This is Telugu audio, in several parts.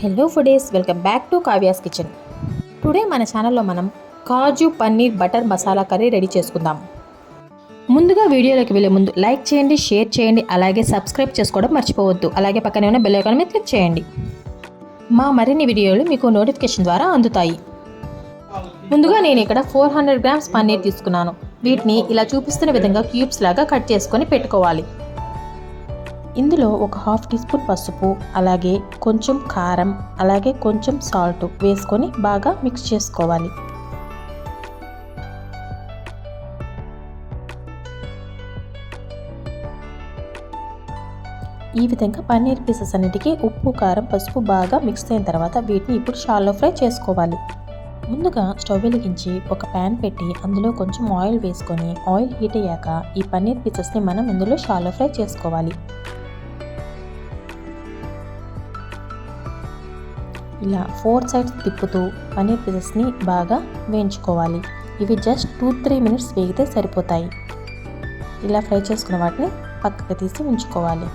Hello foodies, welcome back to Kavya's kitchen. Today మన ఛానల్లో మనం kaju paneer butter masala curry ready చేసుకుందాం. ముందుగా వీడియోలోకి వెళ్ళే ముందు లైక్ చేయండి, షేర్ చేయండి, అలాగే సబ్స్క్రైబ్ చేసుకోవడం మర్చిపోవద్దు. అలాగే పక్కనే ఉన్న బెల్ ఐకాన్ మీద క్లిక్ చేయండి. మా మరిన్ని వీడియోలు మీకు నోటిఫికేషన్ ద్వారా అందుతాయి. ముందుగా నేను ఇక్కడ 400 గ్రామ్స్ పన్నీర్ తీసుకున్నాను. వీటిని ఇలా చూపిస్తున్న విధంగా క్యూబ్స్ లాగా కట్ చేసుకొని పెట్టుకోవాలి. ఇందులో ఒక హాఫ్ టీ స్పూన్ పసుపు, అలాగే కొంచెం కారం, అలాగే కొంచెం సాల్ట్ వేసుకొని బాగా మిక్స్ చేసుకోవాలి. ఈ విధంగా పన్నీర్ పీసెస్ అన్నిటికీ ఉప్పు, కారం, పసుపు బాగా మిక్స్ అయిన తర్వాత వీటిని ఇప్పుడు షాలో ఫ్రై చేసుకోవాలి. ముందుగా స్టవ్ వెలిగించి ఒక ప్యాన్ పెట్టి అందులో కొంచెం ఆయిల్ వేసుకొని ఆయిల్ హీట్ అయ్యాక ఈ పన్నీర్ పీసెస్ని మనం ఇందులో షాలో ఫ్రై చేసుకోవాలి. ఇలా 4 సైడ్స్ తిప్పుతూ పన్నీర్ పీసెస్ని బాగా వేయించుకోవాలి. ఇవి జస్ట్ 2-3 మినిట్స్ వేగితే సరిపోతాయి. ఇలా ఫ్రై చేసుకున్న వాటిని పక్కకు తీసి ఉంచుకోవాలి.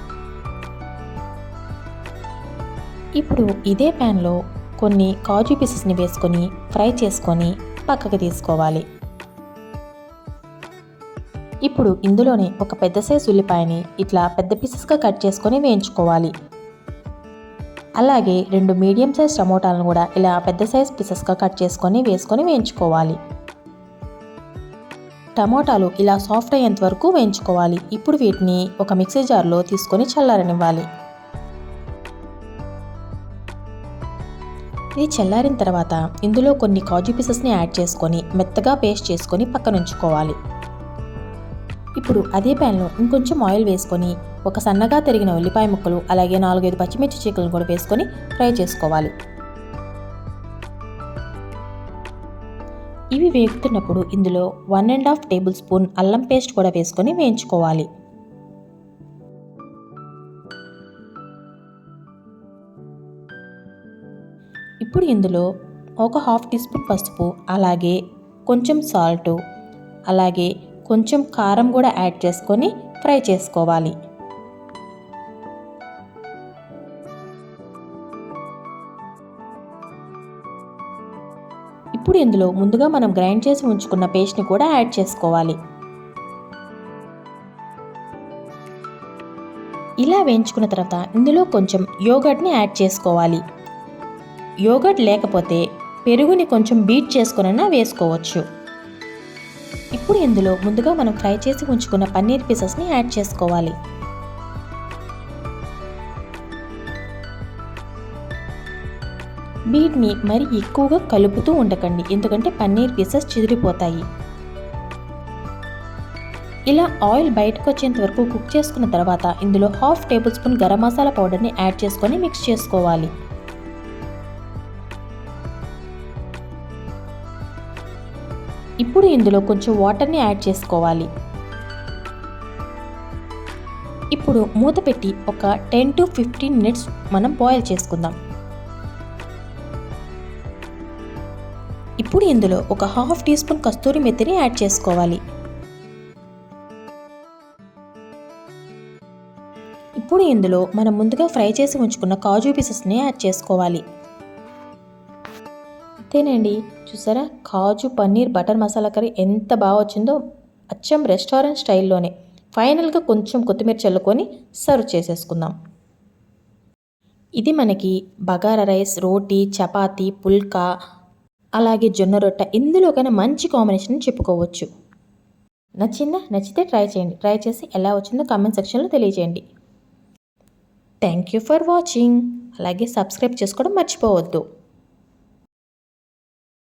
ఇప్పుడు ఇదే ప్యాన్లో కొన్ని కాజు పీసెస్ని వేసుకొని ఫ్రై చేసుకొని పక్కకు తీసుకోవాలి. ఇప్పుడు ఇందులోనే ఒక పెద్ద సైజు ఉల్లిపాయని ఇట్లా పెద్ద పీసెస్గా కట్ చేసుకొని వేయించుకోవాలి. అలాగే 2 మీడియం సైజ్ టమోటాలను కూడా ఇలా పెద్ద సైజ్ పీసెస్గా కట్ చేసుకొని వేసుకొని వేయించుకోవాలి. టమోటాలు ఇలా సాఫ్ట్ అయ్యేంత వరకు వేయించుకోవాలి. ఇప్పుడు వీటిని ఒక మిక్సీ జార్లో తీసుకొని చల్లారనివ్వాలి. ఇది చల్లారిన తర్వాత ఇందులో కొన్ని కాజు పీసెస్ని యాడ్ చేసుకొని మెత్తగా పేస్ట్ చేసుకొని పక్కన ఉంచుకోవాలి. ఇప్పుడు అదే ప్యాన్లో ఇంకొంచెం ఆయిల్ వేసుకొని ఒక సన్నగా తరిగిన ఉల్లిపాయ ముక్కలు, అలాగే 4-5 పచ్చిమిర్చి చీకులను కూడా వేసుకొని ఫ్రై చేసుకోవాలి. ఇవి వేగుతున్నప్పుడు ఇందులో 1½ టేబుల్ స్పూన్ అల్లం పేస్ట్ కూడా వేసుకొని వేయించుకోవాలి. ఇప్పుడు ఇందులో ఒక హాఫ్ టీ స్పూన్ పసుపు, అలాగే కొంచెం సాల్ట్, అలాగే కొంచెం కారం కూడా యాడ్ చేసుకొని ఫ్రై చేసుకోవాలి. ఇప్పుడు ఇందులో ముందుగా మనం గ్రైండ్ చేసి ఉంచుకున్న పేస్ట్ని కూడా యాడ్ చేసుకోవాలి. ఇలా వేయించుకున్న తర్వాత ఇందులో కొంచెం యోగర్ట్ని యాడ్ చేసుకోవాలి. యోగర్ట్ లేకపోతే పెరుగుని కొంచెం బీట్ చేసుకునైనా వేసుకోవచ్చు. ఇప్పుడు ఇందులో ముందుగా మనం ఫ్రై చేసి ఉంచుకున్న పన్నీర్ పీసెస్ని యాడ్ చేసుకోవాలి. వీటిని మరి ఎక్కువగా కలుపుతూ ఉండకండి, ఎందుకంటే పన్నీర్ పీసెస్ చిదిరిపోతాయి. ఇలా ఆయిల్ బయటకు వచ్చేంత వరకు కుక్ చేసుకున్న తర్వాత ఇందులో half table spoon garam masala పౌడర్ని యాడ్ చేసుకొని మిక్స్ చేసుకోవాలి. ఇప్పుడు ఇందులో కొంచెం వాటర్ని యాడ్ చేసుకోవాలి. ఇప్పుడు మూత పెట్టి ఒక 10-15 మినిట్స్ మనం బాయిల్ చేసుకుందాం. ఇప్పుడు ఇందులో ఒక హాఫ్ టీ స్పూన్ కస్తూరి మెత్తిని యాడ్ చేసుకోవాలి. ఇప్పుడు ఇందులో మనం ముందుగా ఫ్రై చేసి ఉంచుకున్న కాజు పీసెస్ని యాడ్ చేసుకోవాలి. అంతేనండి, చూసారా, కాజు పన్నీర్ బటర్ మసాలా కర్రీ ఎంత బాగా వచ్చిందో, అచ్చం రెస్టారెంట్ స్టైల్లోనే. ఫైనల్గా కొంచెం కొత్తిమీర చల్లుకొని సర్వ్ చేసేసుకుందాం. ఇది మనకి బగారా రైస్, రోటీ, చపాతీ, పుల్కా, అలాగే జొన్న రొట్టె ఇందులోకైనా మంచి కాంబినేషన్ చెప్పుకోవచ్చు. నచ్చితే ట్రై చేయండి. ట్రై చేసి ఎలా వచ్చిందో కామెంట్ సెక్షన్లో తెలియజేయండి. Thank you for watching. అలాగే సబ్స్క్రైబ్ చేసుకోవడం మర్చిపోవద్దు.